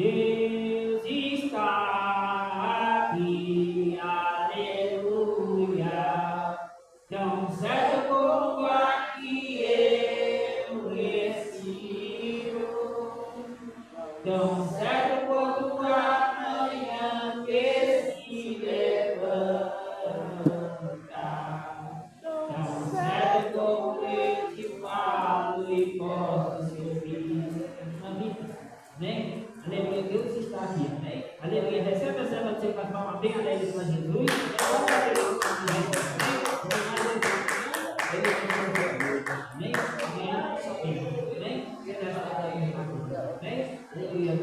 Deus está aqui, aleluia. Tão certo como aqui eu respiro, tão certo quanto amanhã que se levanta, tão certo como eu te falo e posso te ouvir. Amém? Aleluia, Deus está aqui, amém? Aleluia, recebe essa de ser com as palmas bem alegres para Jesus. Amém? Amém? Aleluia.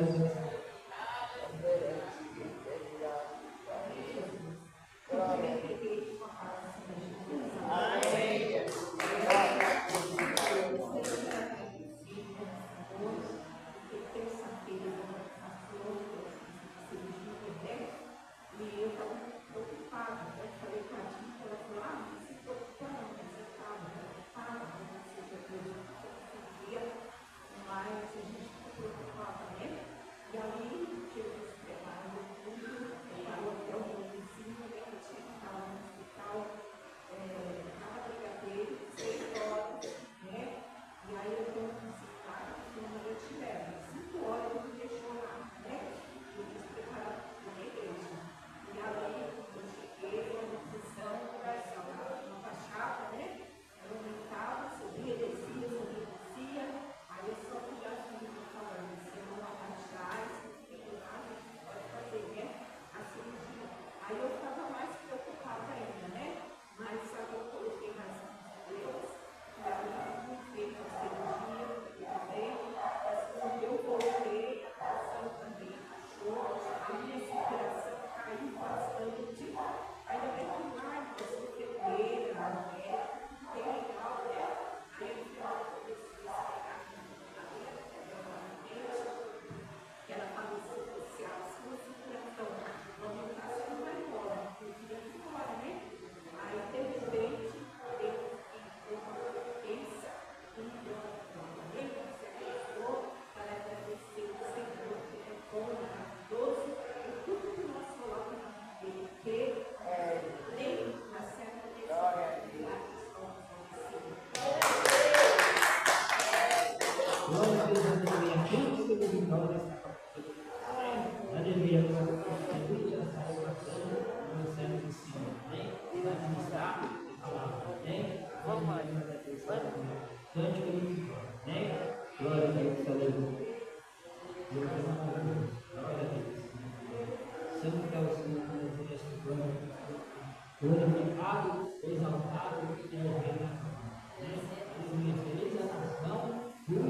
Glorificado, exaltado é o Rei da Glória. Aleluia, feliz a nação, cujo é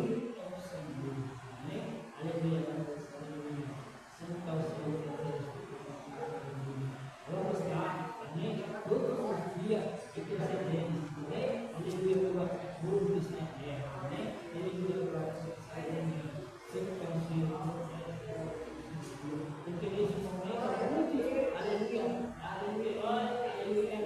o Senhor. Amém? Aleluia, aleluia. Santo é o Senhor. Vamos lá, amém? Todos os dias intercedemos, amém? Aleluia, pela cruz na terra, amém? Aleluia, pela cruz. Santo é o Senhor. Porque nesse momento, aleluia, aleluia, aleluia.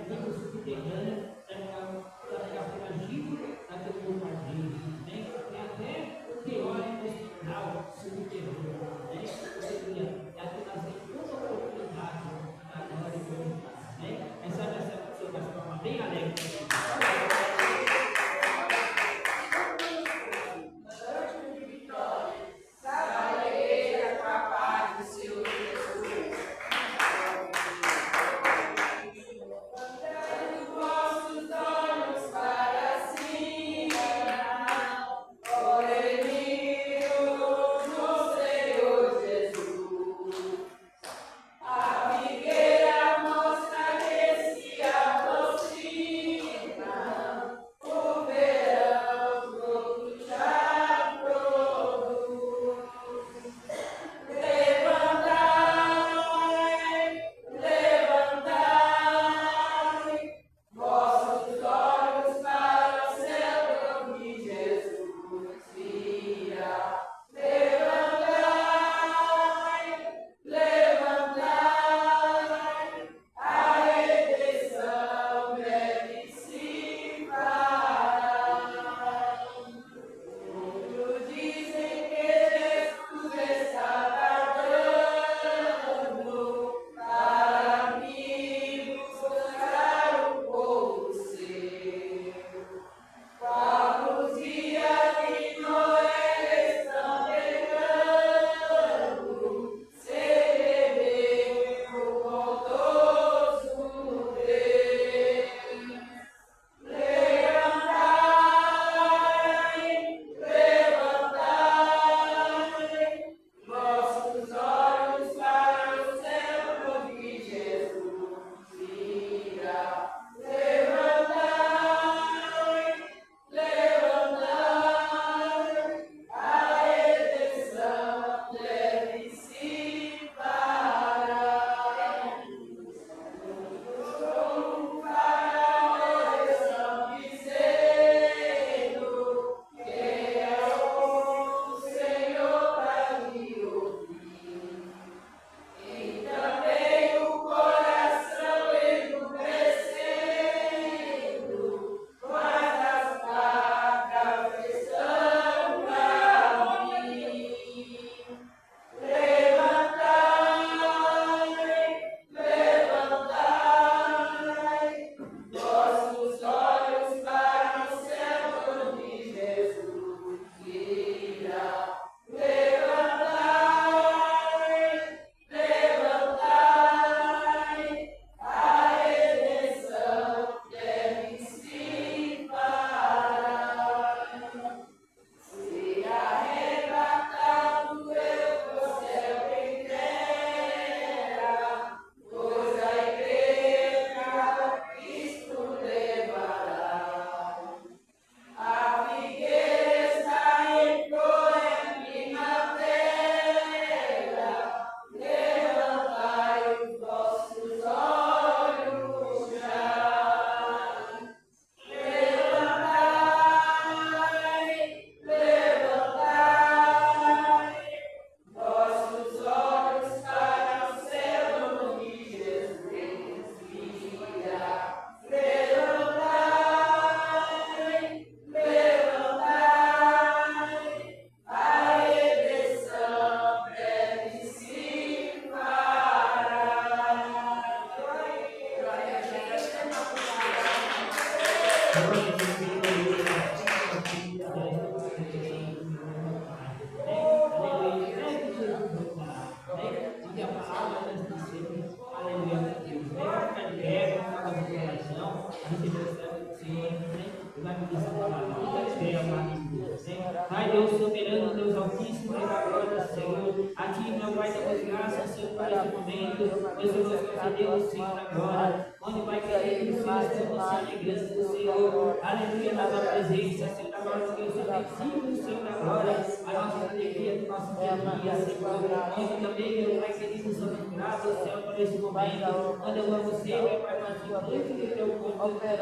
receber o céu do Senhor, né? E vai pedir essa palavra. Fica de pé, amado Deus, né? Pai Deus soberano, Deus altíssimo, Rei da glória, Senhor. A Ti, meu Pai, damos graças, Senhor, por este momento. Deus, nós concedemos, Senhor, da glória. Onde vai querer que o Senhor esteja na igreja do Senhor. Aleluia, na tua presença, Senhor da glória, que o Senhor tem sido, Senhor da glória, a nossa alegria do nosso dia, Senhor. Onde também, meu Pai querido, somos graças, Senhor, por este momento. Onde eu amo você, meu Pai, nós muito do teu corpo, Senhor,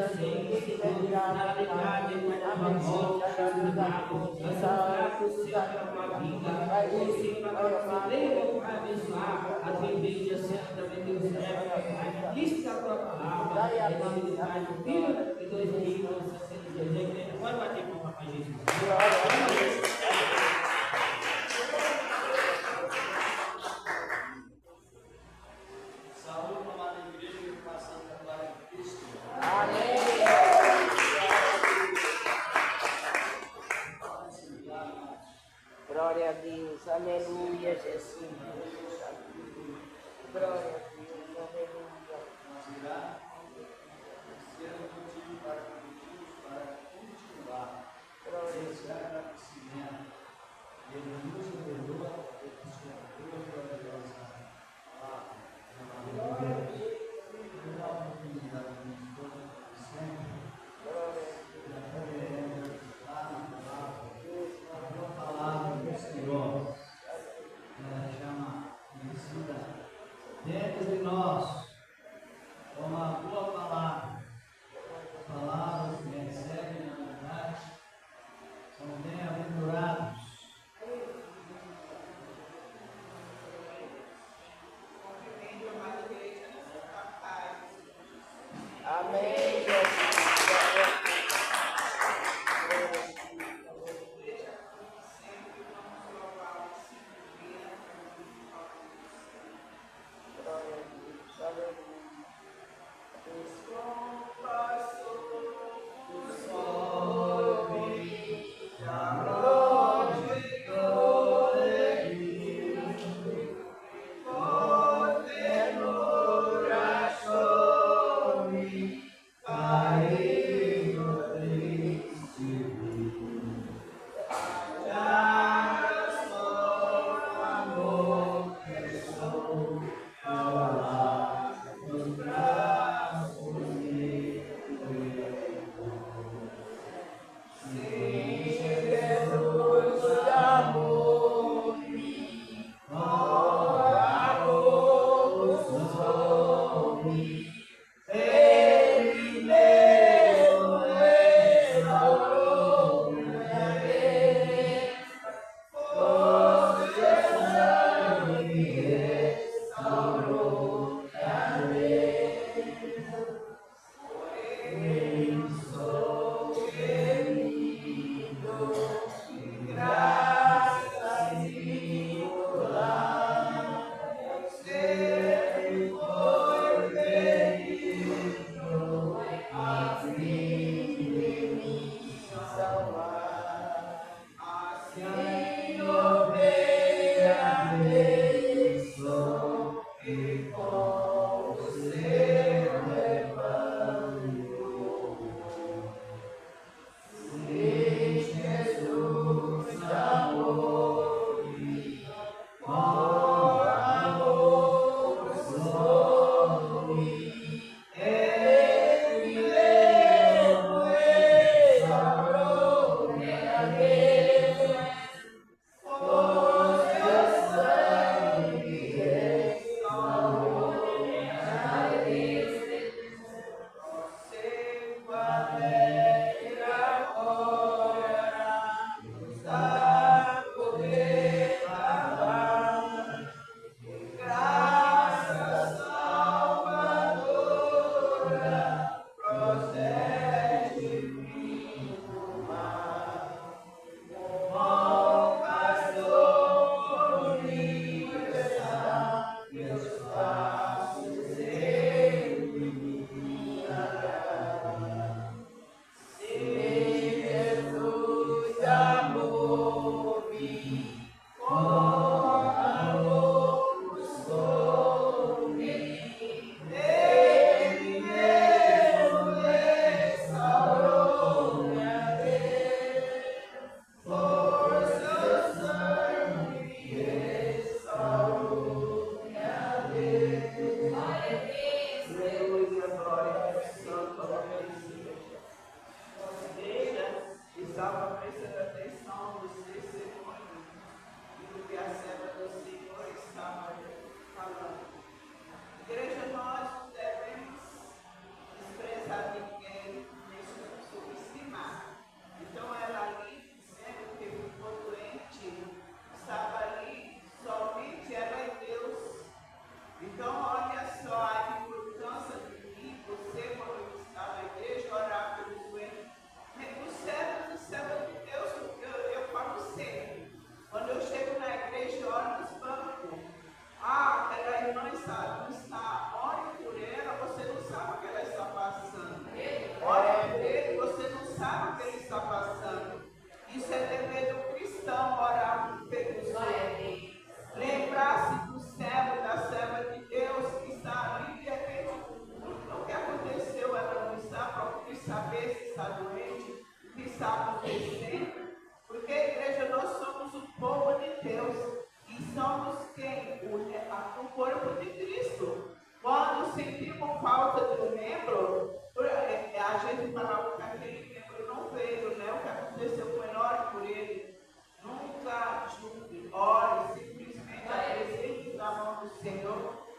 na alegria, meu Pai, da tua morte, Senhor, nós somos gratos, Senhor, pela tua vida. O Senhor, na glória, meu Pai, abençoar a tua igreja, Senhor, também Deus serve, Pai. Lista a tua palavra, em nome do Pai, do Filho e do Espírito Santo. Pode bater com o Papai Jesus. Saúde, amada igreja, que passando a glória de Cristo. Amém. Glória a Deus, aleluia, Jesus. Glória a Deus, aleluia. Nós irá ser um motivo para continuar. Esse agradecimento. Ele nos perdoa, ele nos perdoa pela gloriosa palavra. Glória a Deus. Pela oportunidade de nos todos sempre. A palavra do Senhor, ela chama conhecida dentro de nós como a boa palavra. Palavras que recebem na verdade são bem-aventurados. Amém,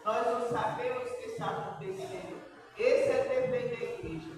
nós não sabemos o que está acontecendo. Esse é o dever da igreja.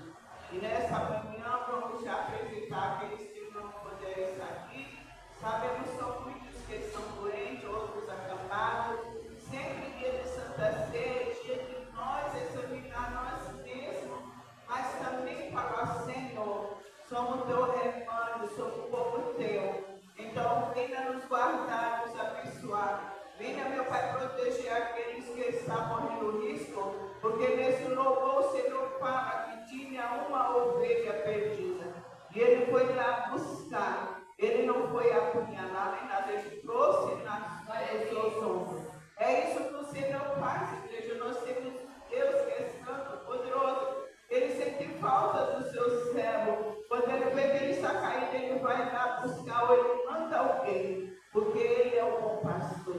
E nessa manhã vamos já apresentar aqueles que não puderem estar aqui. Sabemos que são muitos que estão doentes, outros acamados. Sempre dia de Santa Ceia, dia de nós examinar nós mesmos, mas também falar, Senhor, somos teu rebanho, somos o povo teu. Então venha nos guardar, nos abençoar. Venha, meu Pai, proteger aqueles que estão correndo risco, porque nesse louvor o Senhor fala que tinha uma ovelha perdida. E ele foi lá buscar. Ele não foi apunhalar nem nada, ele trouxe nas suas ombros. É isso que o Senhor faz, igreja. Nós temos Deus que é santo, poderoso. Ele sente falta do seu servo. Quando ele vê que ele está caído, ele vai lá buscar ou ele manda alguém. Porque ele é o bom pastor.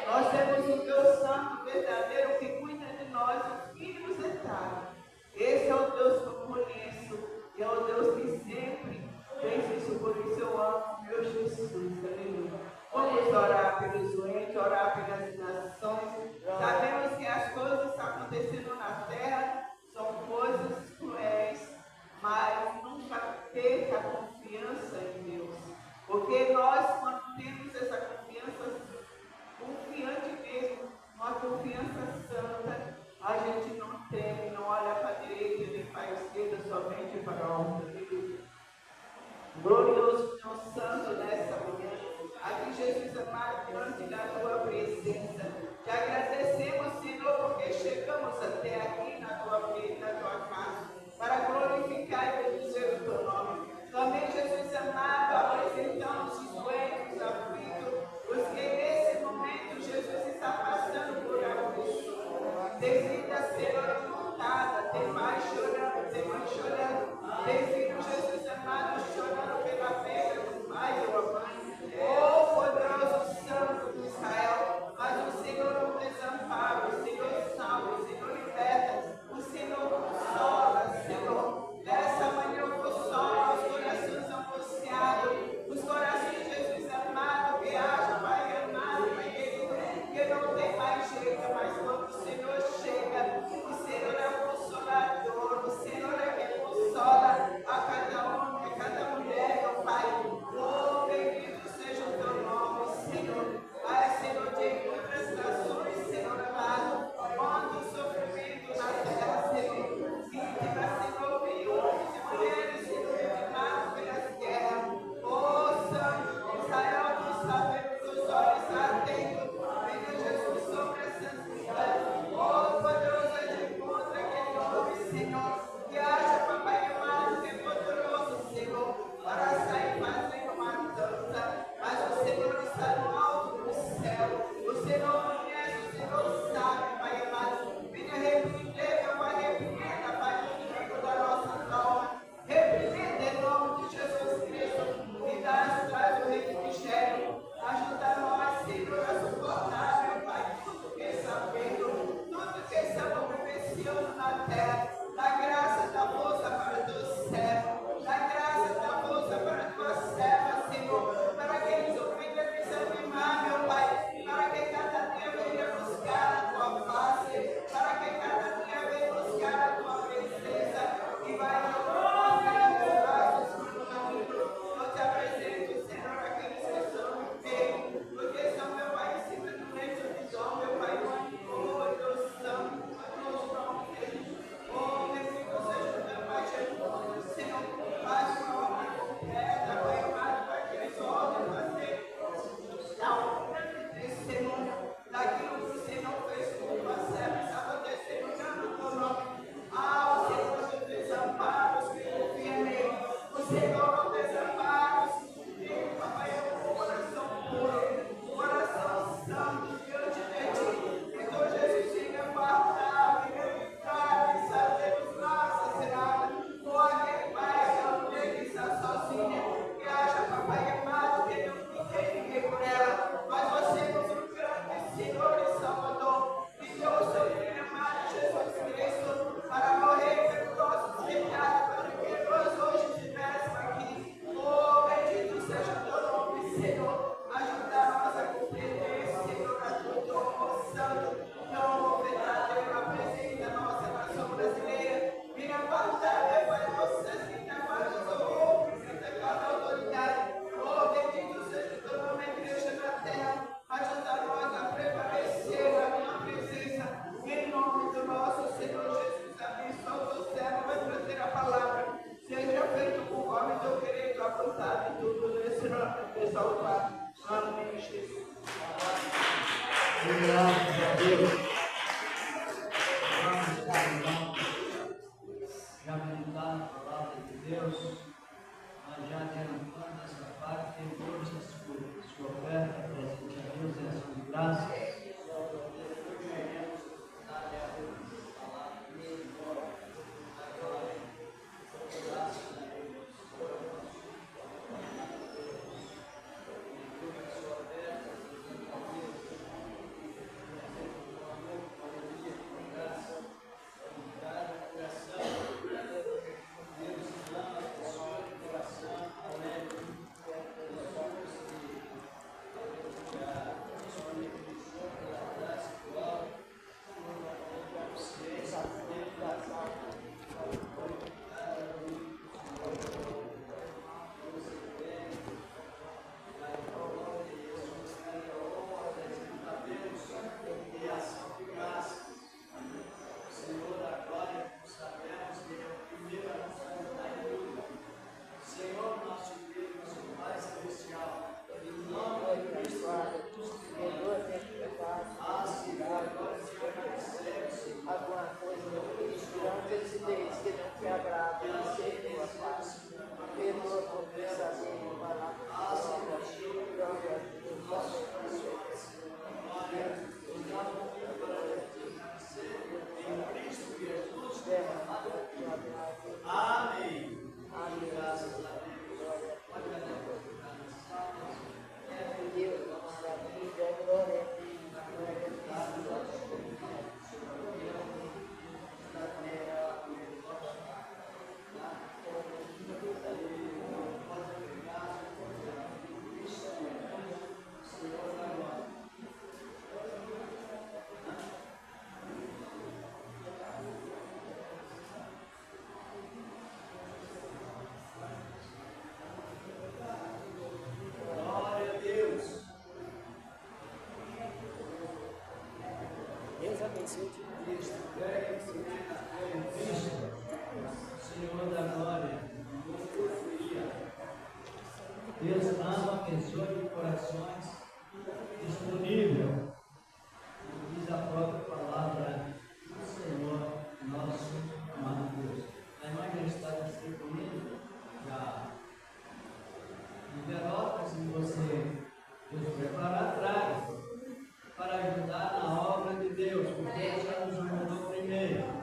Nós temos o Deus santo, verdadeiro, que cuida de nós, os filhos eternos. Esse é o Deus que eu conheço. E é o Deus que sempre fez isso. Por isso eu amo meu Jesus. Aleluia. Vamos orar pelos doentes, orar pelas nações. Sabemos que as coisas que estão acontecendo na terra são coisas cruéis, mas nunca perca a confiança em Deus. Porque nós, quando temos essa confiança confiante mesmo, uma confiança santa, a gente não teme, não olha para a direita nem para a esquerda, somente para a alta. Glorioso Deus Santo, nessa manhã, aqui Jesus amado, diante da tua presença, te agradecemos, Senhor, porque chegamos até aqui na tua casa, para glorificar e bendizer o teu nome. Também, Jesus amado, apresentamos os doentes, os aflitos, os que nesse momento Jesus está passando por aflição. Tem vida, Senhor, montada, tem mais chorando, tem mãe chorando, tem filho, Jesus amado, chorando pela perda do pai ou a mãe. Oh, poderoso Santo de Israel, mas o Senhor não desampara, o Senhor salva, o Senhor liberta, o Senhor consola, Senhor. Nessa manhã eu consola os corações angustiados, os corações de Jesus amado, que haja, Pai amado, Pai querido, que não tem mais jeito, mas quando o Senhor chega, o Senhor é o consolador, o Senhor é quem consola a cada homem, a cada mulher, meu Pai. Oh, bendito seja o teu nome, Senhor. Pai, Senhor, de muitas nações, Senhor amado, quanto sofrimento na terra, Senhor. Vítimas, Senhor, viúvas e mulheres, Senhor, vitimadas pelas guerras. Oh, Santo Israel, nós sabemos que os olhos atentos. Venha Jesus sobre essas vidas. Oh, poderoso é de encontro aquele homem, Senhor. Que haja, Papai amado, que é poderoso, Senhor, para sair fazendo uma dança. Mas o Senhor está no alto do céu. O Senhor conhece, o Senhor sabe, Pai amado. Venha repreender, meu Pai, repreenda, Pai, o inimigo da nossa alma. Repreenda em nome de Jesus Cristo. E traz o refrigério. Ajuda nós, Senhor, a suportar, meu Pai, tudo que sabemos, tudo que estamos vivenciando na terra. Da graça Deus. Já meditar na palavra de Deus, mas já adiantando essa parte, tem todas as sua oferta, presente a Deus e as suas graças. Senhor da glória, Deus ama, abençoe corações, disponível, diz a própria palavra do Senhor, nosso amado Deus. A irmã já está distribuindo já em Pelotas, se você Deus preparar, traga para ajudar na obra de Deus, porque Ele já nos ajudou primeiro.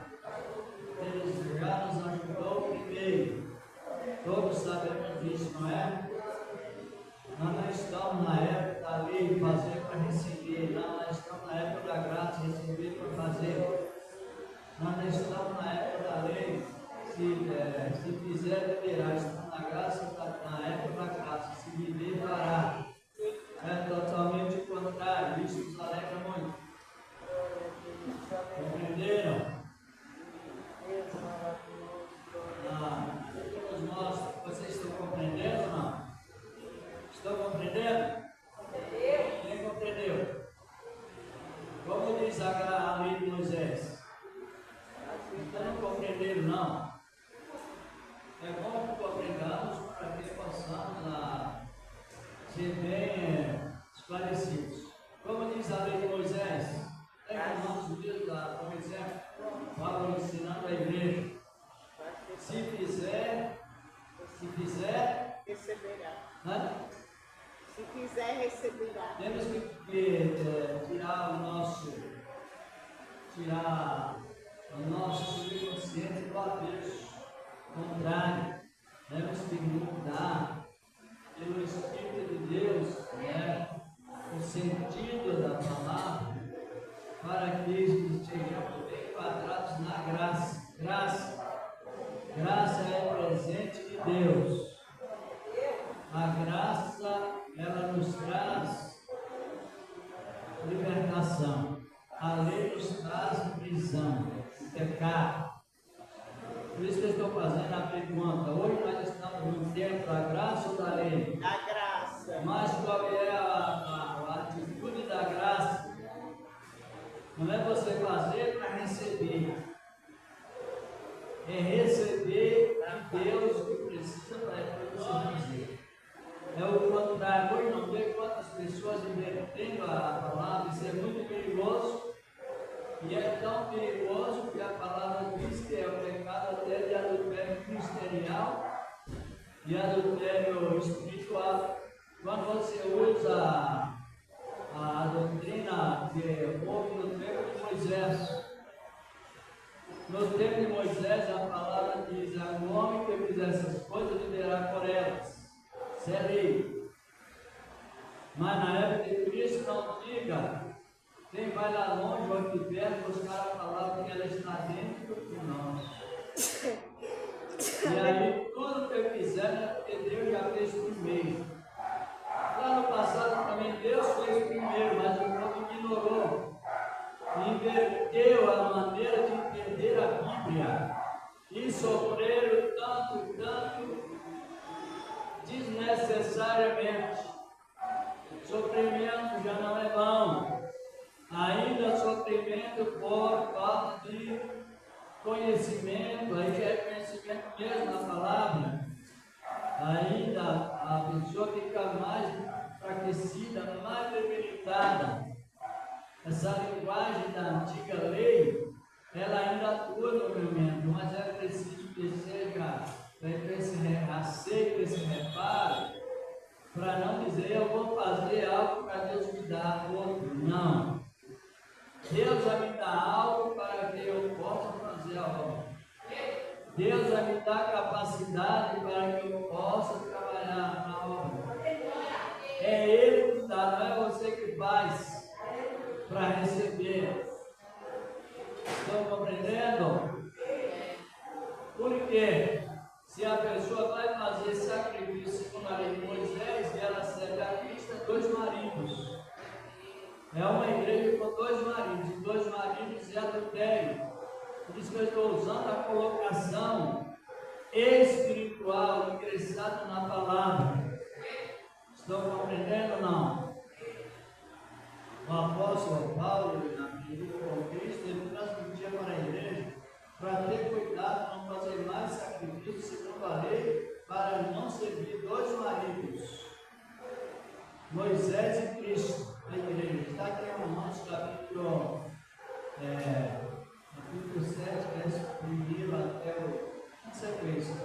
Ele já nos ajudou primeiro. Todos sabemos disso, não é? Nós não estamos na época da lei de fazer para receber, não, nós estamos na época da graça de receber para fazer. Nós não estamos na época da lei, se fizer, deverá. Estamos na graça, na época da graça, se viver, fará. É totalmente o contrário, isso nos alegra muito. Compreenderam? Deus mostra, vocês estão compreendendo ou não? Estão compreendendo? Quem compreendeu? Como diz a lei de Moisés? Então não compreenderam não? É bom que compreendamos para que possamos ser bem esclarecidos. Como diz a lei de Moisés? Pega os nossos dias lá, por exemplo, Paulo ensinando a igreja. Se fizer, Receberá. Né? Se quiser, receberá. Temos que tirar o nosso subconsciente do avesso. Contrário, temos que mudar pelo Espírito de Deus, né, o sentido da palavra, para que estejamos bem quadrados na graça. Graça é presente de Deus. A graça, ela nos traz libertação. A lei nos traz prisão, pecado. Por isso que eu estou fazendo a pergunta. Hoje nós estamos no tempo da graça ou da lei? Da graça. Mas qual é a atitude da graça? Não é você fazer para receber. É receber de Deus o que precisa para você fazer. É o contrário. Hoje não vê quantas pessoas invertendo a palavra. Isso é muito perigoso. E é tão perigoso que a palavra diz que é o pecado até de adultério ministerial e adultério espiritual. Quando você usa a doutrina que houve no tempo de Moisés, no tempo de Moisés a palavra diz: o homem que fizer essas coisas viverá por elas. Isso é lei. Mas na época de Cristo não diga. Quem vai lá longe ou aqui perto buscar a palavra que ela está dentro de nós. E aí tudo que eu fizer é porque Deus já fez primeiro. Lá no passado também Deus fez primeiro, mas o povo ignorou. Inverteu a maneira de entender a Bíblia. E sofreram tanto desnecessariamente. Sofrimento já não é bom. Ainda sofrimento por falta de conhecimento, aí é conhecimento mesmo na palavra. Ainda a pessoa fica mais enfraquecida, mais debilitada. Essa linguagem da antiga lei, ela ainda atua no movimento, mas é preciso que seja aceito esse reparo, para não dizer eu vou fazer algo para Deus me dar outro. Não. Deus vai me dar algo para que eu possa fazer a obra. Deus vai me dar capacidade para que eu possa trabalhar na obra. É Ele que dá, não é você que faz para receber. Estão compreendendo? Porque se a pessoa vai fazer sacrifício segundo a lei de Moisés, ela serve a Cristo 2 maridos. É uma igreja com 2 maridos, e 2 maridos é adultério. Por isso que eu estou usando a colocação espiritual, ingressada na palavra. Estão compreendendo ou não? O apóstolo Paulo, na vida com Cristo, ele transmitia para a igreja para ter cuidado de não fazer mais sacrifício segundo a lei, para não servir 2 maridos. Moisés e Cristo, a igreja. Está aqui em Romanos capítulo 7, verso 1 até o sequência.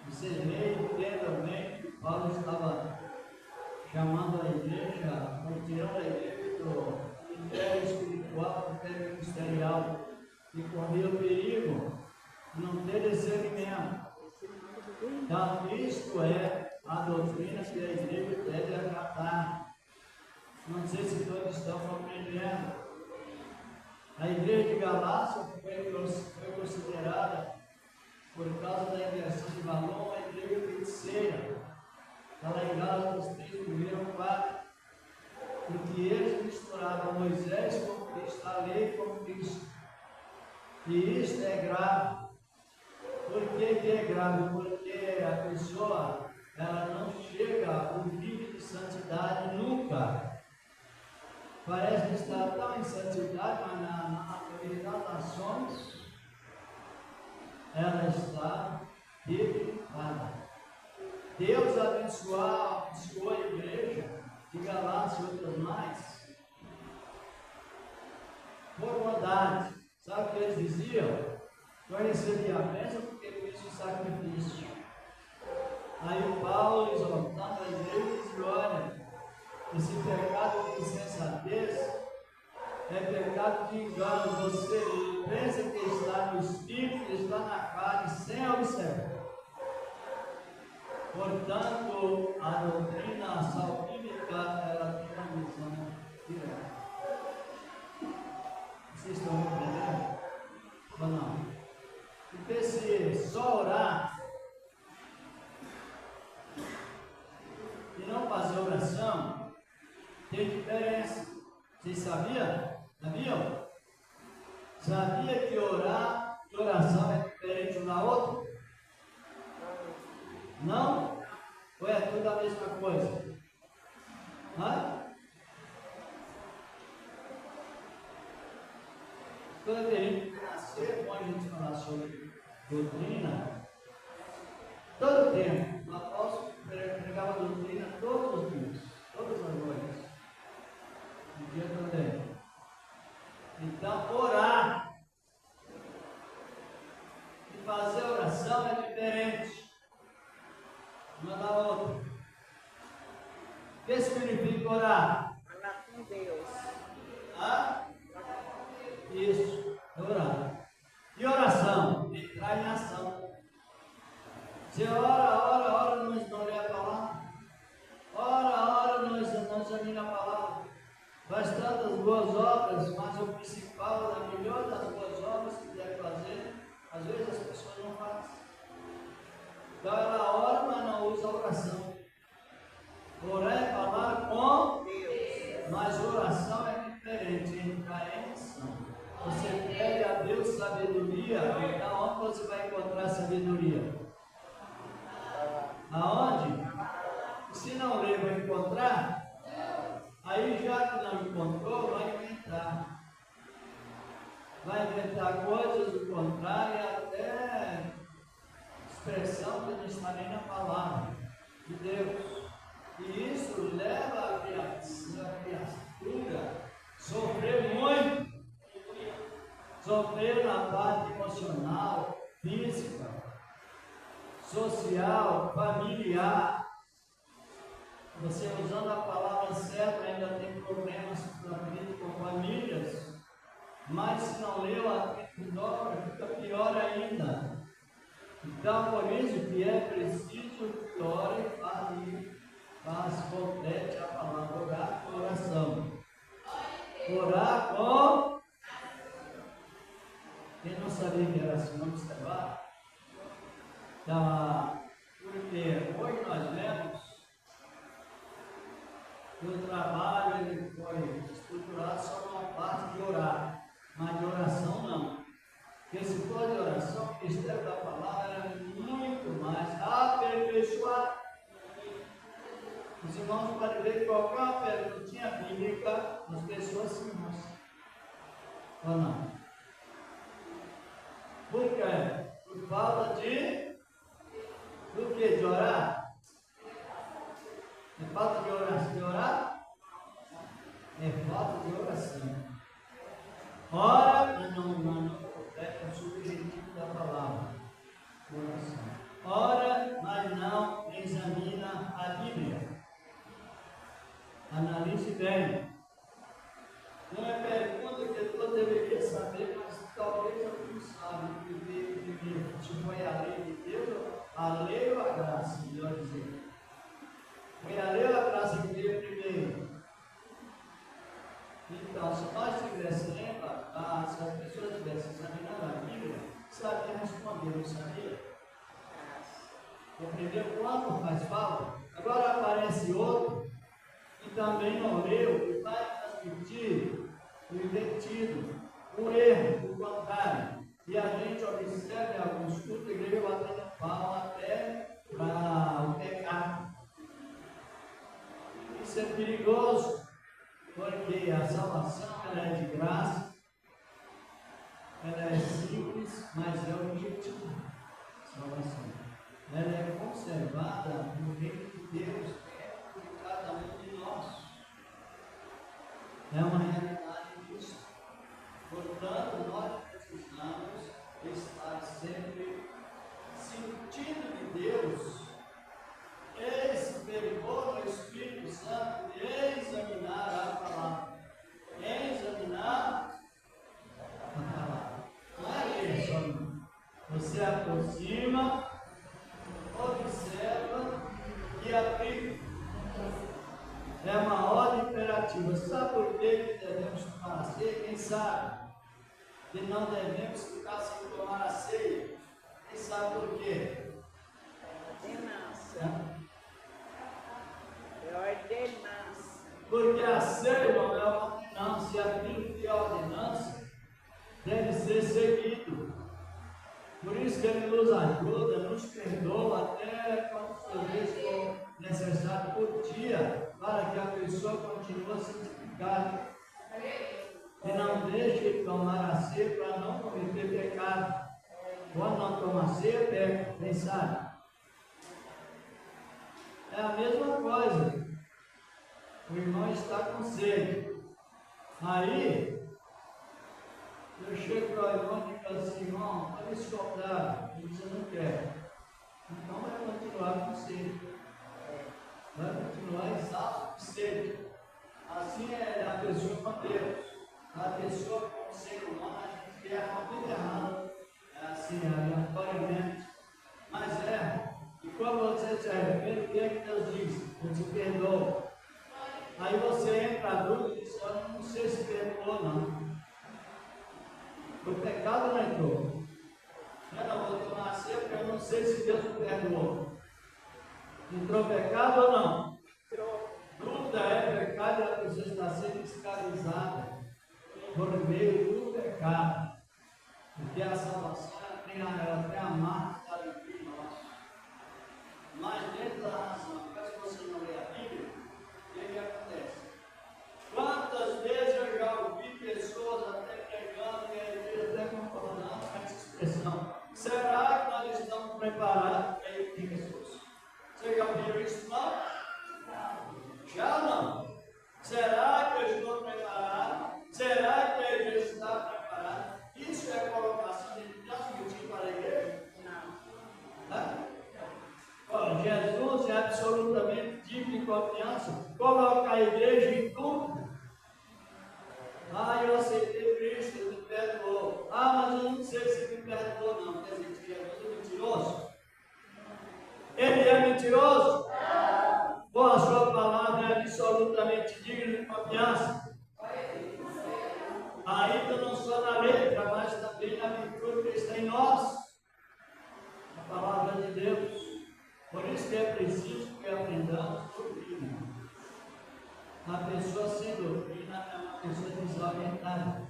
Vocês leem, entendam bem que Paulo estava chamando a igreja, tirando a igreja do império espiritual, do império ministerial, e corria o perigo de não ter discernimento. Então, isto é a doutrina que a igreja deve acatar. Não sei se todos estão compreendendo. A igreja de Galácia foi considerada, por causa da inversão de valor, uma igreja feiticeira. Está lá em Gálatas 3, 1-4. Porque eles misturavam Moisés com Cristo, a lei com Cristo. E isto é grave. Por que é grave? Porque a pessoa ela não chega ao nível de santidade nunca. Parece que está tão em santidade, mas na maioria das nações ela está debilitada. Deus abençoou a igreja de Galácia e outras mais por bondade. Sabe o que eles diziam? Conheceria a bênção porque fez o sacrifício. Aí o Paulo, exortando a igreja, diz: olha, esse pecado de insensatez é pecado de engano. Você pensa que está no espírito, que está na carne, sem observar. Portanto, a doutrina salvífica, ela tem uma visão direta. Vocês estão entendendo? Ou não? Porque se só orar e não fazer oração, tem diferença. Vocês sabiam? Sabia que orar e oração é diferente uma da outra? Não? Ou é tudo a mesma coisa? Quando a gente nascer, quando a gente falar sobre doutrina, todo o tempo, o apóstolo pregava doutrina todos os dias, todas as noites, no dia também. Então, orar e fazer oração é diferente uma da outra. O que significa orar? Falar com Deus. Hã? Isso, é orar. E oração? Entrar em ação. Você ora, nós não lê a palavra. Ora, nós não examina a palavra. Faz tantas boas obras, mas o principal, a melhor das boas obras que deve fazer, às vezes as pessoas não fazem. Então ela ora, mas não usa a oração. Orar é falar com Deus. mas oração é diferente, entrar em ação. Você pede a Deus sabedoria, então onde você vai encontrar sabedoria? Aonde? Se não ler, vai encontrar? Aí já que não encontrou, vai inventar. Vai inventar coisas do contrário, até expressão que não está nem na palavra de Deus. E isso leva a criatura a sofrer muito. Sofrer na parte emocional, física, social, familiar. Você usando a palavra certa ainda tem problemas com famílias, mas se não leu a dobra, fica pior ainda. Então, por isso que é preciso que ore mas complete a palavra orar com oração. Orar com. Quem não sabia que era assim, vamos observar? Então, porque hoje nós vemos que o trabalho ele foi estruturado só numa parte de orar, mas de oração não. Porque se for de oração, o mistério da palavra era muito mais aperfeiçoado. Os irmãos podem ver que qualquer perguntinha bíblica, as pessoas se mostram. Ou não? Por quê? Por falta de. Do que? De orar? É falta de oração? De orar? É falta de oração. Ora, mas não completa o subjetivo da palavra. Oração. Ora, mas não examina a Bíblia. Analise bem. Não é pergunta que eu deveria saber, mas talvez eu não saiba. Primeiro, se foi a lei de Deus, a lei ou a graça, melhor dizer. Foi a lei ou a graça que veio primeiro? Então, se nós tivéssemos, se as pessoas tivessem examinado a Bíblia, sabiam responder, não sabia? Compreendeu quando faz falta? Agora aparece outro que também não leu, que vai transmitir o invertido, o erro, o contrário. E a gente observa em alguns cultos, a igreja batendo palma até para o pecado. Isso é perigoso, porque a salvação ela é de graça, ela é simples, mas é objetiva. Salvação. Ela é conservada no reino de Deus, por cada um de nós. É uma realidade disso. Portanto, nós precisamos estar sempre sentindo de Deus esse fervor do Espírito Santo de examinar a palavra. Examinar a palavra. Não é isso, amigo. Você aproxima, observa e aplica. É uma ordem imperativa. Sabe por que devemos tomar a ceia? Quem sabe? Que não devemos ficar sem tomar a ceia. Quem sabe por quê? Ordenança. É ordenança. Porque a ceia não é uma ordenança. E aquilo que é ordenança deve ser seguido. Por isso que Ele nos ajuda, nos perdoa até quantas vezes for necessário por dia, para que a pessoa continue santificada. E não deixe de tomar a ceia para não cometer pecado. Quando não toma ceia, peca. Quem sabe? É a mesma coisa. O irmão está com sede. Aí, Eu chego para o irmão e digo assim, irmão, olha esse contrário. Ele diz, eu não quero. Então vai continuar com você. Vai continuar exato com você. Assim é a pessoa com Deus. A pessoa com o ser humano, a gente quer uma coisa errada. É assim, aleatoriamente. Mas e quando você se arrepende, o que é que Deus diz? Eu te perdoo. Aí você entra na dúvida e diz, eu não sei se perdoou não. O pecado não entrou. Eu não vou tomar ceia porque eu não sei se Deus me perdoou. Entrou pecado ou não? Entrou. Dúvida é pecado e a pessoa está sendo escravizada por meio do pecado. Porque a salvação ela tem a marca que está ali em nós. Mas dentro da razão, caso você não lê a Bíblia, o que acontece? Quantas vezes eu já ouvi pessoas até pregando e a igreja até concordando com essa expressão? Será que nós estamos preparados para ir de Jesus? Você já ouviu isso? Não? Já não? Será que eu estou preparado? Será que a igreja está preparada? Isso é colocação de transmitir para a igreja? Não. Jesus é absolutamente digno de confiança. Coloca a igreja em dúvida. Eu aceitei Cristo, ele me perdoou. Mas eu não sei se me perdoou, não. Quer dizer que Jesus é mentiroso? Ele é mentiroso? Ou a sua palavra é absolutamente digna de confiança? Ainda não só na letra, mas também na virtude que está em nós. A palavra de Deus. Por isso que é preciso que aprendamos doutrina. A pessoa sem doutrina é uma pessoa desorientada.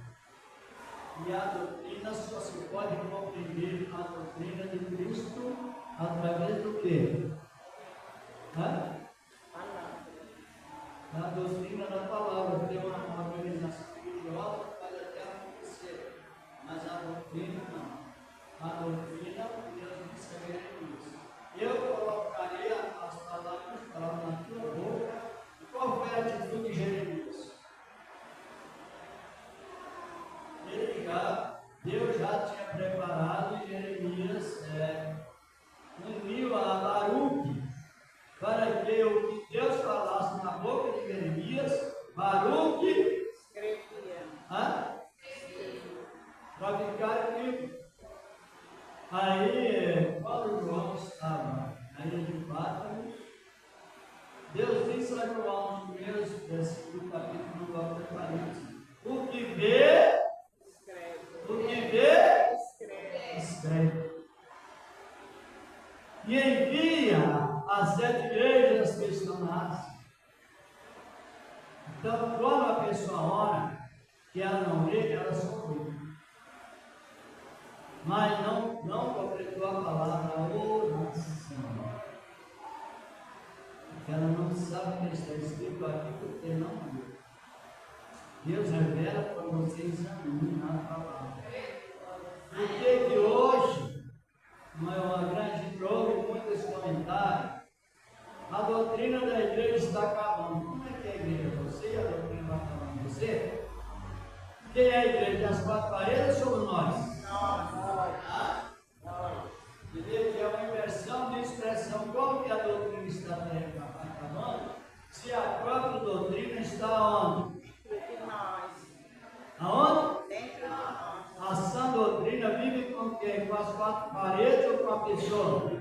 E a doutrina só se pode compreender a doutrina de Cristo através do quê? A doutrina da palavra. Tem uma organização religiosa que pode até acontecer, mas a doutrina não. A doutrina, Deus disse a Jeremias: eu colocarei as palavras na tua boca. Qual foi a atitude de Jeremias? Deus já tinha preparado e Jeremias uniu a Baruque para que o que Deus falasse na boca de Jeremias, Baruque Escrevia. Para ficar vivo. Aí, quando João estava na ilha de Patmos, Deus disse a João, no primeiro versículo do capítulo do Apocalipse: o que vê, escreve. E envia as 7 igrejas que estão na Ásia. Então, quando a pessoa ora, que ela não lê, ela só ouve. Mas não completou a palavra oração. Porque ela não sabe o que está escrito aqui, porque não viu. Deus revela para você examinar a palavra. Por que hoje, não é uma grande prova e muitos comentários, a doutrina da igreja está acabando? Como é que é a igreja? Você e a doutrina vai acabar em você? Quem é a igreja? As 4 paredes ou somos nós? Entendeu? Que é uma inversão de expressão. Como que a doutrina está acabando? Se a própria doutrina está onde? Entre nós. Aonde? Dentro de nós. A sã doutrina vive com quem? Com as 4 paredes ou com a pessoa?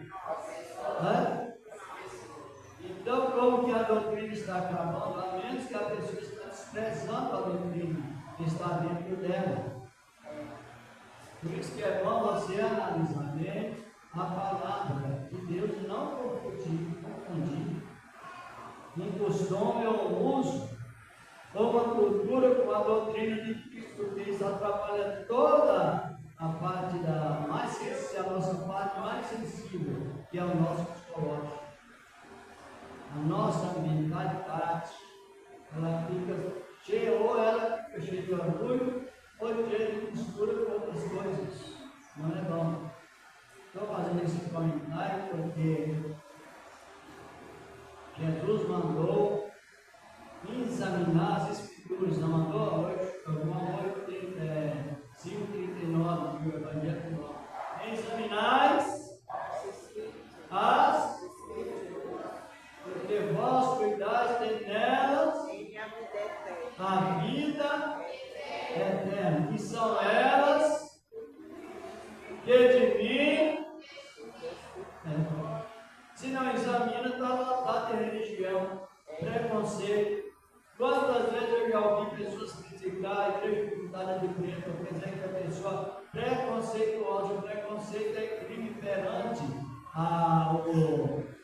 Então, como que a doutrina está acabando? A menos que a pessoa está desprezando a doutrina que está dentro dela. Por isso que é bom você analisar bem a palavra de Deus e não confundir um costume ou um uso ou uma cultura com a doutrina de Cristo, porque isso atrapalha toda a parte a nossa parte mais sensível, que é o nosso psicológico. A nossa mentalidade tática, ela fica cheia, ou ela fica cheia de orgulho, ou cheia de mistura com outras coisas. Não é bom. Estou fazendo esse comentário porque Jesus mandou examinar as Escrituras, não mandou hoje, 5 Evangelho. Examinais as, porque vós cuidais de nelas Em a vida eterna. a vida eterna, que são elas que de mim. Se não examina, está lotado de religião, preconceito. Quantas vezes eu já ouvi pessoas criticar a igreja diputada de preto, quer dizer que a pessoa preconceituosa, o preconceito é crime perante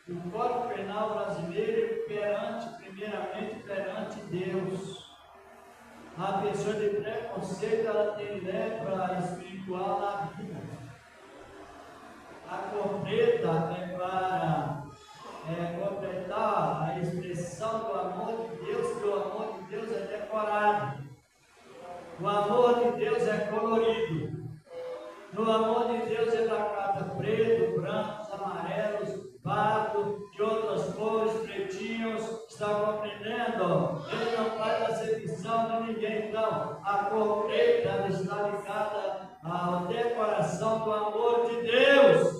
o Código Penal brasileiro, primeiramente perante Deus. A pessoa de preconceito, ela tem lepra espiritual na vida. A corneta é para completar a expressão do amor de Deus, que o amor de Deus é decorado. O amor de Deus é colorido. No amor de Deus é da carta preto, brancos, amarelos, pardo, de outras cores, pretinhos. Está compreendendo? Ele não faz acepção de ninguém. Então, a cor preta está ligada à decoração do amor de Deus.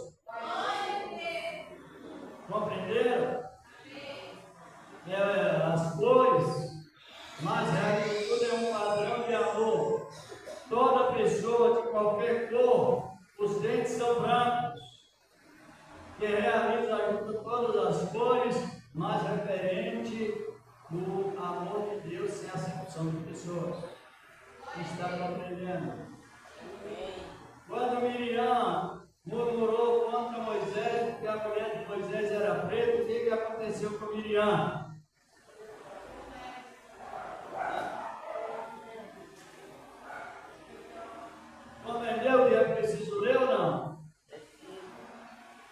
Compreenderam? As cores, mas tudo é um padrão de amor. Toda pessoa de qualquer cor, os dentes são brancos, que realiza junto todas as cores, mas referente o amor de Deus sem acepção de pessoas. Está compreendendo? Quando Miriam murmurou contra Moisés, porque a mulher de Moisés era preta, o que aconteceu com Miriam? Compreendeu que é preciso ler ou não?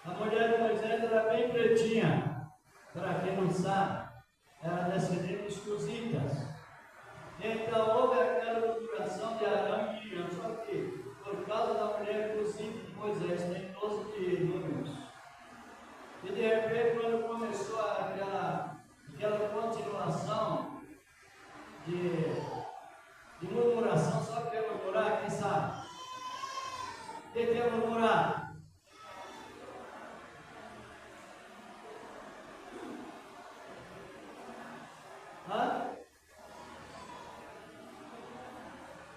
A mulher de Moisés era bem pretinha. Para quem não sabe, era descendente dos cusitas. Então houve aquela murmuração de Arão e Miriam, só que por causa da mulher cusita de Moisés, tem 12 números. E de repente, quando começou aquela continuação de murmuração, só que é murmurar, quem sabe? O que é murmurar?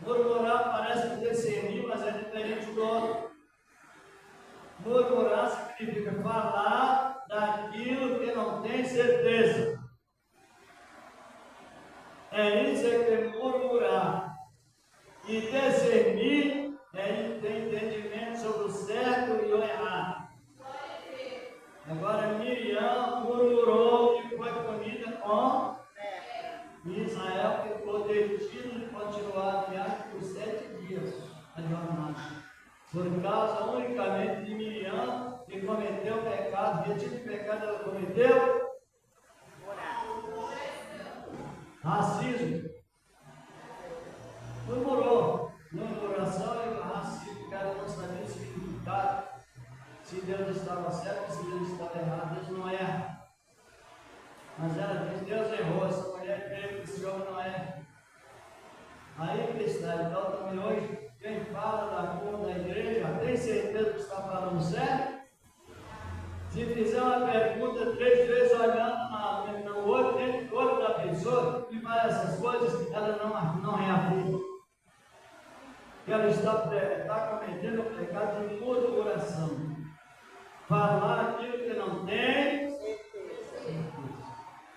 Murmurar parece discernir, mas é diferente do outro. Murmurar significa falar daquilo que não tem certeza. É isso que é murmurar. E discernir é ter entendimento sobre o certo e o errado. Agora Miriam murmurou e foi punida com Israel, ficou detido de continuar a viagem por 7 dias a jornada. Por causa unicamente de Miriam, que cometeu o pecado. Que tipo de pecado ela cometeu? Racismo. Murmurou. Murmuração e racismo, o cara não sabia o significado. Se Deus estava certo, se Deus estava errado, Deus não erra. Mas ela diz, Deus errou, essa mulher crê que esse homem não é. Aí que está, então também hoje, quem fala da cor da igreja, tem certeza que está falando certo? Se fizer uma pergunta 3 vezes olhando no olho, dentro do olho da pessoa, e faz essas coisas, ela não reafirma. Ela está cometendo o pecado de murmuração. Falar aquilo que não tem certeza.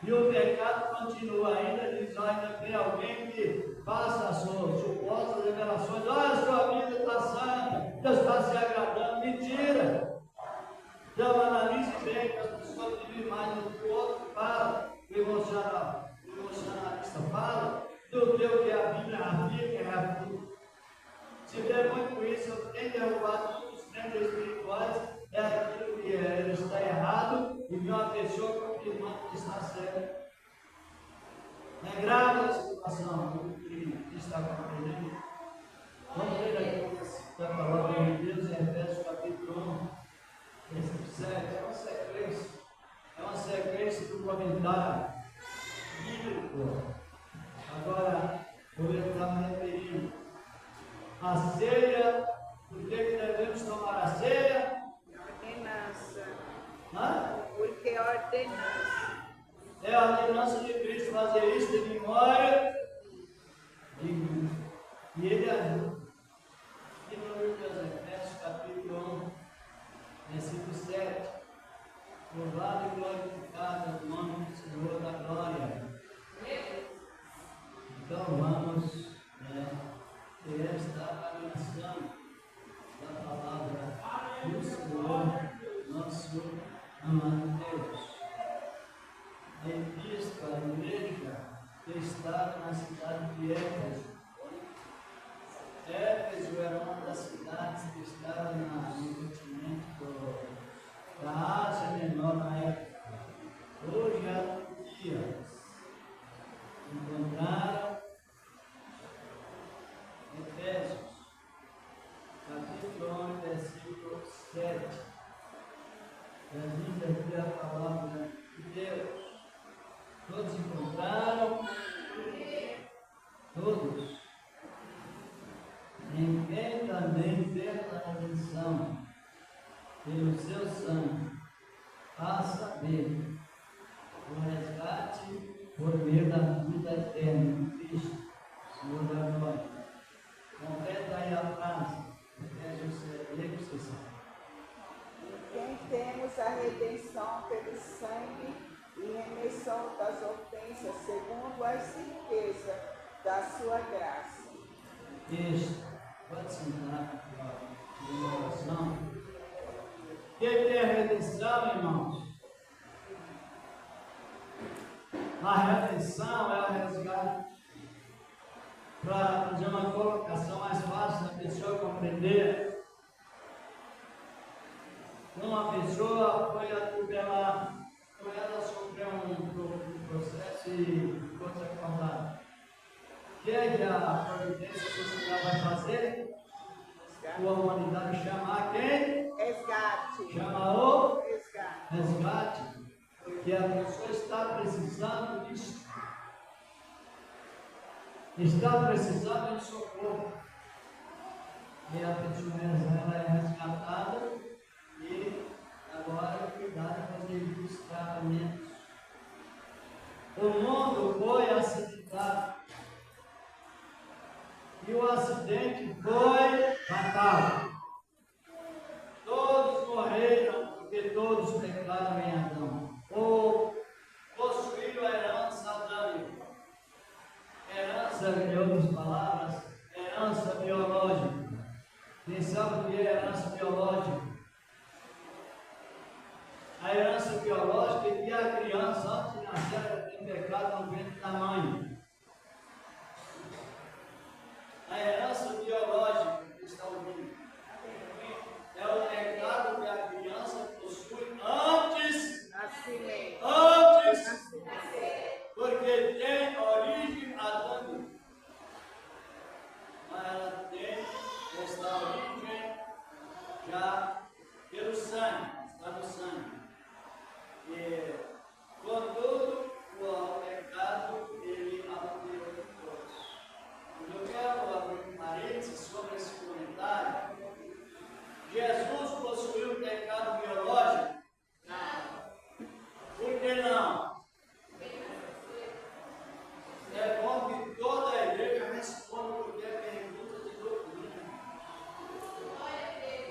E o pecado continua ainda, diz, ainda tem alguém que passa as suas supostas revelações, olha, a sua vida está santa, Deus está se agradando. Mentira! Então analise bem que as pessoas vivem mais do que o outro fala, o emocionalista fala, do que o que a Bíblia afirma. Se der muito isso, eu tenho derrubado todos os crentes espirituais, é aquilo que ele está errado, e uma pessoa confirmando que está certo. É grave a situação que está compreendendo. Vamos ler aqui a palavra de Deus em Efésios capítulo 1, versículo 7. É uma sequência do comentário bíblico. Agora, eu vou estar me referindo. A ceia, por que podemos tomar a ceia? Ordenança. Hã? Porque é ordenança. É a ordenança de Cristo fazer isso em memória de mim. E ele ajuda. E no livro dos Efésios, capítulo 1, versículo 7. Louvado e glorificado o nome do Senhor da glória. Então vamos ter esta animação da palavra do Senhor, nosso amado Deus. Em vista da igreja que estava na cidade de Éfeso. Éfeso era uma das cidades que estava no continente da Ásia Menor na época. Hoje é a Turquia. Encontraram Efésios, capítulo 1, versículo 7. Diz aqui a palavra de Deus. Todos encontraram? Todos. Em quem também pela redenção, pelo seu sangue, a saber, o resgate por meio da vida eterna em Cristo, Senhor da glória. Completa aí a frase, lê para você saber. Em quem temos a redenção pelo sangue e remissão das ofensas, segundo as riquezas da sua graça. Isso, pode sentar em oração. O que é a redenção, irmãos? A redenção é o resgate. Para fazer uma colocação mais fácil da pessoa compreender. Uma pessoa foi atropelada, ou ela sofreu um processo e ficou desacordada. O que é que a providência social vai fazer? A humanidade chamar quem? Resgate. Chama o Resgate. resgate. Porque a pessoa está precisando disso. Está precisando de socorro. E a pessoa ela é resgatada e agora cuidar de fazer os tratamentos. O mundo foi acidentado. E o acidente foi fatal. Todos morreram porque todos pecaram em Adão. Ou possuíram a herança adâmica. Herança, em outras palavras, herança biológica. Quem sabe o que é herança biológica? A herança biológica é que a criança, antes de nascer, ela tem pecado no ventre da mãe. A herança biológica que está ouvindo é o pecado que a criança possui antes, porque tem origem adâmica. Mas ela tem esta origem já pelo sangue, está no sangue. E, contudo, o pecado ele alterou todos. Eu quero abrir parênteses sobre esse comentário. Jesus possuiu o pecado biológico? Não. Por que não? É bom que toda a igreja responda porque é pergunta de doutrina.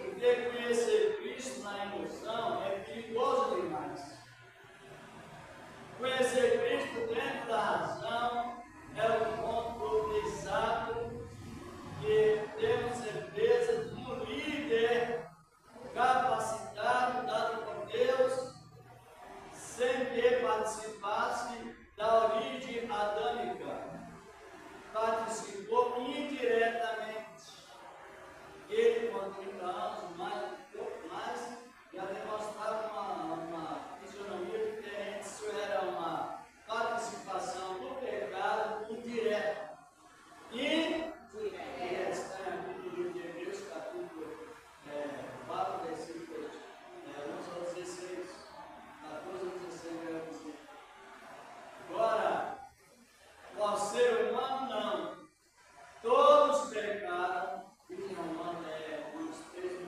Porque conhecer Cristo na emoção é perigoso demais. Conhecer Cristo dentro da razão é o ponto exato que temos certeza de um líder capacitado, dado por Deus, sem que participasse da origem adâmica. Participou indiretamente. Ele, com 30 anos, mais, um pouco mais, já demonstrava uma fisionomia diferente. Isso era uma participação do pecado indireta. Está aqui no livro de Hebreus, capítulo 4, versículos 11 ao 16. 14 ao 16 vai dizer. Agora, o ser humano não. Todos pecaram. O ser humano é Romanos 3,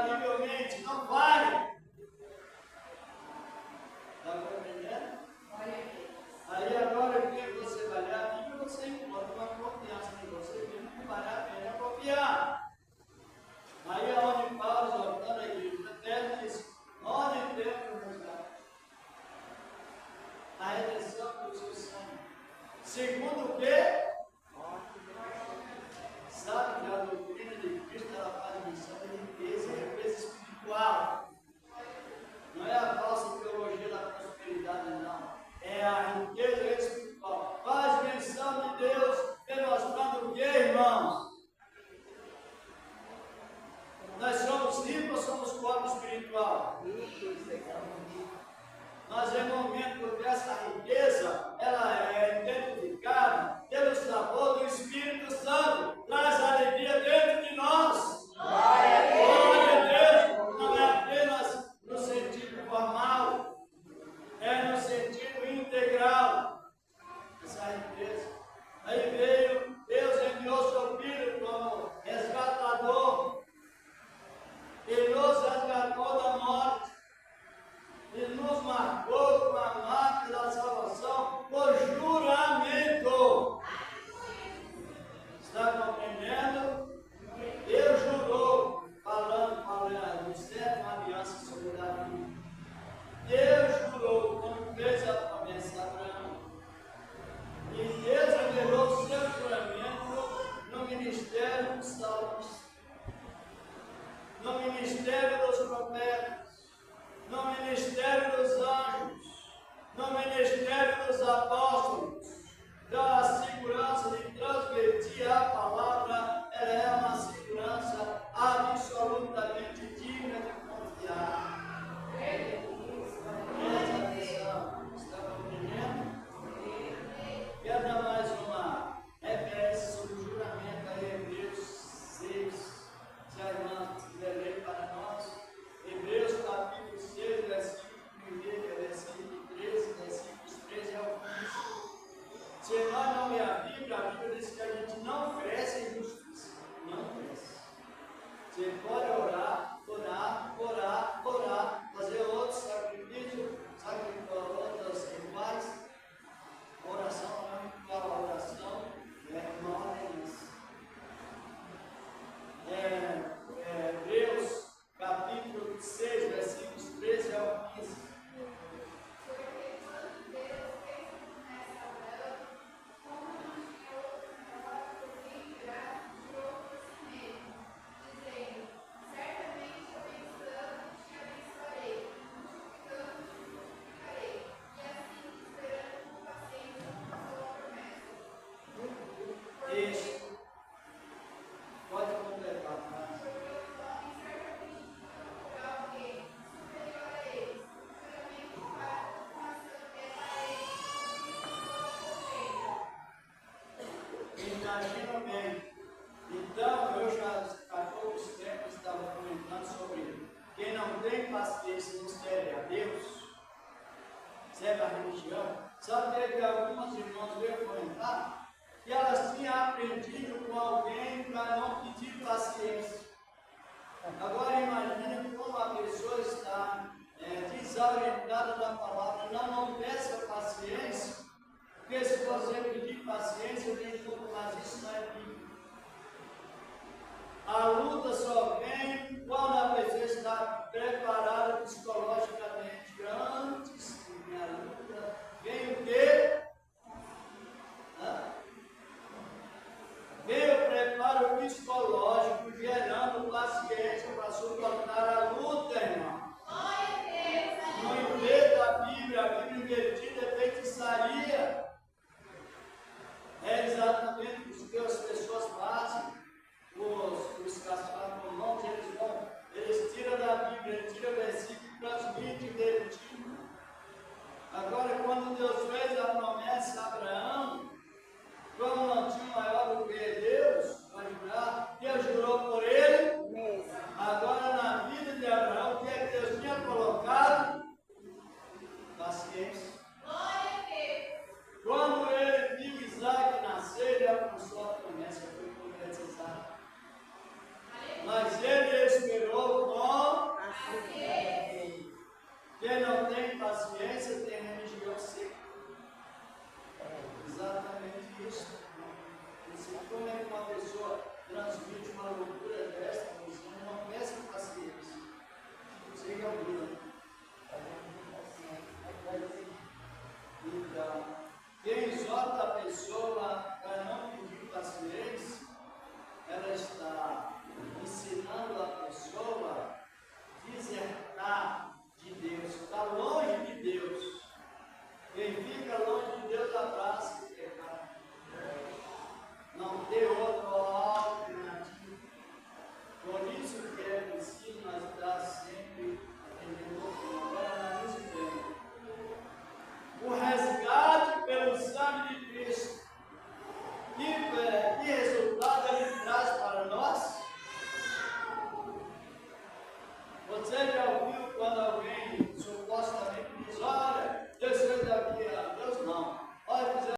infalivelmente, não vale. Está compreendendo? Aí agora o que você vai ler a Bíblia, você encontra uma confiança em você mesmo que vale a pena confiar. Aí é onde Paulo, exortando a igreja da terra, diz: onde temos o resgate? A redenção do seu sangue. Segundo o quê? Sabe que a doutrina de Cristo ela faz menção de riqueza e riqueza espiritual. Não é a falsa teologia da prosperidade, não. É a riqueza espiritual. Faz menção de Deus, demonstrando o que, irmãos? Nós somos ricos ou somos pobres espiritual? Mas é momento que essa riqueza ela é identificada pelo sabor do Espírito Santo, traz alegria dentro de nós. Glória a Deus! Não é apenas no sentido formal, é no sentido integral. Essa riqueza. Aí veio, Deus enviou seu Filho como resgatador. Ele nos resgatou da morte. Ele nos marcou com a marca da salvação por juramento. Está compreendendo? Deus jurou, falando do sétimo aliança sobre Davi. Deus jurou quando fez a promessa a Abraão. E Deus revelou o seu juramento no ministério dos salmos, no ministério dos profetas, no ministério dos anjos, no ministério dos apóstolos. Então a segurança de transmitir a palavra, ela é uma segurança absolutamente digna de confiar. Presta atenção, está compreendendo? Quero dar mais uma referência sobre o juramento aí, Hebreus 6. Se a irmã quiser ler para nós, Hebreus capítulo 6, versículo 1, versículo 13, versículos 13 ao 15. Se nós não ler a Bíblia diz que a gente não cresce em justiça. Não cresce. Você pode orar, fazer outro sacrifício, outras rituais. Oração não é igual a oração, não é isso. Hebreus capítulo 6, versículos 13 ao 15. Isso. Pode completar, mas... Imagina bem. Então, eu já há poucos tempos estava comentando sobre quem não tem paciência não serve a Deus, serve a religião. Sabe que algumas irmãs veio comentar que elas tinham aprendido com alguém para não pedir paciência. Agora imagine como a pessoa está desorientada da palavra, não peça paciência, porque se você pedir paciência, tem tudo, mas isso não é bíblico. A luta só vem quando a pessoa está preparada psicologicamente. Antes da luta, vem o quê? Vem o preparo psicológico, gerando paciência para suportar a luta, irmão. No inglês da Bíblia, a Bíblia invertida é feitiçaria. É exatamente o que as pessoas fazem. Os caçadores, eles tiram da Bíblia, eles tiram o versículo e transmitem vertido. Agora, quando Deus fez a promessa a Abraão, como não tinha maior do que Deus para jurar, Deus jurou por ele. Agora, na vida de Abraão, o que é que Deus tinha colocado? Paciência. Quando ele viu Isaac nascer, ele alcançou a promessa, foi concretizada. Mas ele esperou com Protege